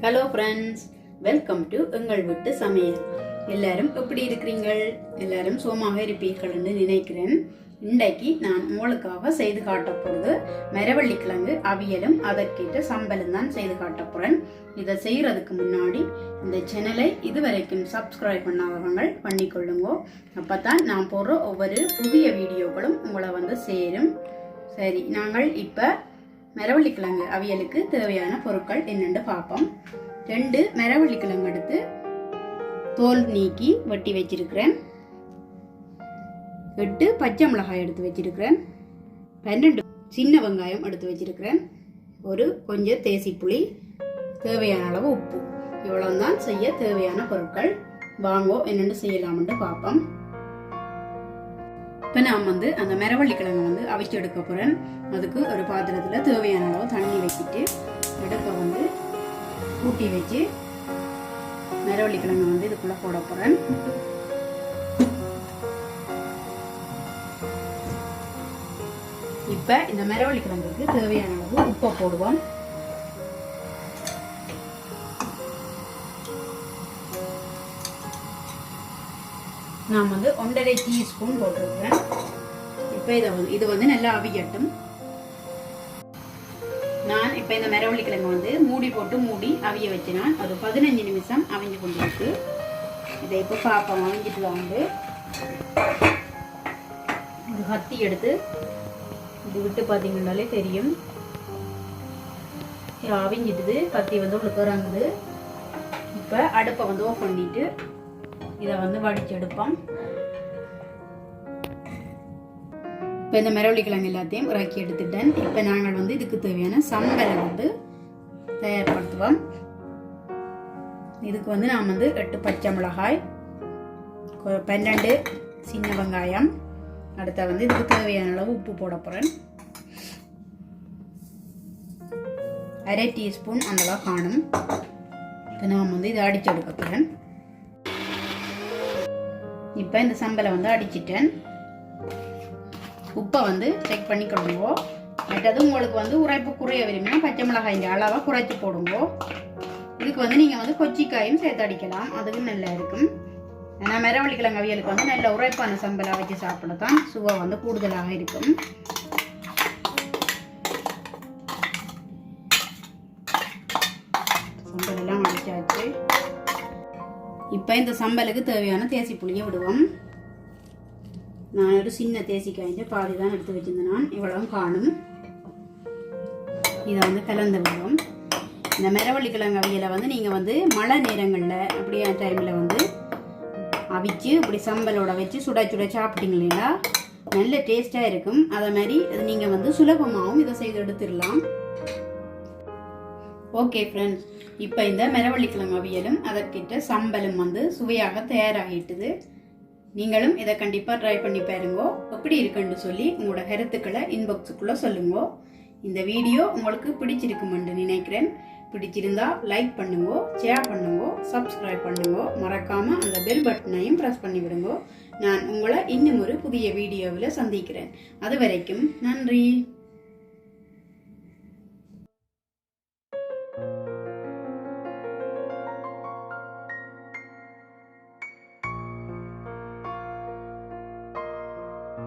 Hello friends, welcome to எங்கள் வீட்டு சமையல். எல்லாரும் எப்படி இருக்கிறீங்கள்? எல்லாரும் சுகமாக இருப்பீர்கள் என்று நினைக்கிறேன். இன்றைக்கு நான் உங்களுக்காக செய்து காட்ட போகிறது மரவள்ளிக்கிழங்கு அவியலும் அதற்கேற்ற சம்பலும் தான் செய்து காட்ட போகிறேன். இதை செய்கிறதுக்கு முன்னாடி இந்த சேனலை இதுவரைக்கும் சப்ஸ்கிரைப் பண்ணாதவங்க பண்ணிக்கொள்ளுங்க. அப்போ தான் நான் போடுற ஒவ்வொரு புதிய வீடியோக்களும் உங்களை சேரும். சரி, நாங்கள் இப்போ மரவள்ளிக்கிழங்கு அவியலுக்கு தேவையான பொருட்கள் என்னென்று பார்ப்போம். 2 மரவள்ளிக்கிழங்கு எடுத்து தோல் நீக்கி வெட்டி வச்சிருக்கிறேன். 8 பச்சை மிளகாய் எடுத்து வச்சிருக்கிறேன். 12 சின்ன வெங்காயம் எடுத்து வச்சிருக்கிறேன். கொஞ்சம் தேசி புளி, தேவையான அளவு உப்பு. இவ்வளவுதான் செய்ய தேவையான பொருட்கள். வாங்கோ என்னென்னு செய்யலாம்னு பார்ப்போம். இப்போ நான் அந்த மரவள்ளிக்கிழங்கு அவிச்சு எடுக்க போகிறேன். அதுக்கு ஒரு பாத்திரத்தில் தேவையான அளவு தண்ணி வச்சுட்டு அடுப்பை கூட்டி வச்சு மரவள்ளிக்கிழங்கு இதுக்குள்ளே போட போகிறேன். இப்போ இந்த மரவள்ளிக்கிழங்குக்கு தேவையான அளவு உப்பை போடுவோம். நான் 1.5 டீஸ்பூன் போட்டிருக்கிறேன். இப்போ இது நல்லா அவியட்டும். நான் இப்போ இந்த மரவள்ளிக்கிழங்கு மூடி போட்டு அவிய வச்சினான். ஒரு 15 நிமிஷம் அவிஞ்சு கொண்டிருக்கு. இதை இப்போ பார்ப்போம். அவிஞ்சிட்டு ஒரு கத்தி எடுத்து இது விட்டு பார்த்தீங்கன்னாலே தெரியும். அவிஞ்சிட்டுது. கத்தி உங்களுக்கு இறங்குது. இப்போ அடுப்பை ஆஃப் பண்ணிட்டு இதை வடிச்சு எடுப்போம். இப்போ இந்த மரவள்ளிக்கிழங்கு எல்லாத்தையும் இறக்கி எடுத்துட்டேன். இப்போ நாங்கள் இதுக்கு தேவையான சம்பலை தயார்படுத்துவோம். இதுக்கு நான் 8 பச்சை மிளகாய், 12 சின்ன வெங்காயம், அடுத்த இதுக்கு தேவையான அளவு உப்பு போட போகிறேன். 1/2 டீஸ்பூன் அந்தளவு காணும். இப்போ நான் இதை அடிச்சு எடுக்க போகிறேன். இப்போ இந்த சம்பலை அடிச்சிட்டேன். உப்பை செக் பண்ணிக்கொள்ளுங்க. மற்றது உங்களுக்கு உரைப்பு குறைய விரும்பினா பச்சை மிளகாய் அளவை குறைச்சி போடுங்க. இதுக்கு நீங்கள் கொச்சிக்காயும் சேர்த்து அடிக்கலாம். அதுக்கு நல்லா இருக்கும். ஏன்னா மரவள்ளிக்கிழங்கு அவியலுக்கு நல்ல உரைப்பான சம்பலை வச்சு சாப்பிடத்தான் சுவை கூடுதலாக இருக்கும். சம்பலெல்லாம் அடிச்சாச்சு. இப்போ இந்த சம்பலுக்கு தேவையான தேசி புளியை விடுவோம். நான் ஒரு சின்ன தேசிக்காய்ந்து பாதி தான் எடுத்து வச்சிருந்தேன். நான் இவ்வளவு காணும். இதை கலந்து விடுவோம். இந்த மரவள்ளிக்கிழங்கு அவியலை நீங்கள் மழை நேரங்களில் அப்படியே டைமில் அவிச்சு இப்படி சம்பலோட வச்சு சுட சுட சாப்பிட்டீங்களா நல்ல டேஸ்டாக இருக்கும். அதே மாதிரி நீங்கள் சுலபமாகவும் இதை செய்து எடுத்துடலாம். ஓகே ஃப்ரெண்ட்ஸ், இப்போ இந்த மரவள்ளிக்கிழங்கு அவியலும் அதற்கிட்ட சம்பலும் சுவையாக தயாராகிட்டுது. நீங்களும் இதை கண்டிப்பாக ட்ரை பண்ணி பாருங்க. எப்படி இருக்குன்னு சொல்லி உங்களோட கருத்துக்களை இன்பாக்ஸுக்குள்ளே சொல்லுங்க. இந்த வீடியோ உங்களுக்கு பிடிச்சிருக்குமென்று நினைக்கிறேன். பிடிச்சிருந்தா லைக் பண்ணுங்க, ஷேர் பண்ணுங்க, சப்ஸ்கிரைப் பண்ணுங்க. மறக்காம அந்த பெல் பட்டனையும் ப்ரெஸ் பண்ணி விடுங்க. நான் உங்களை இன்னும் ஒரு புதிய வீடியோவில் சந்திக்கிறேன். அது வரைக்கும் நன்றி.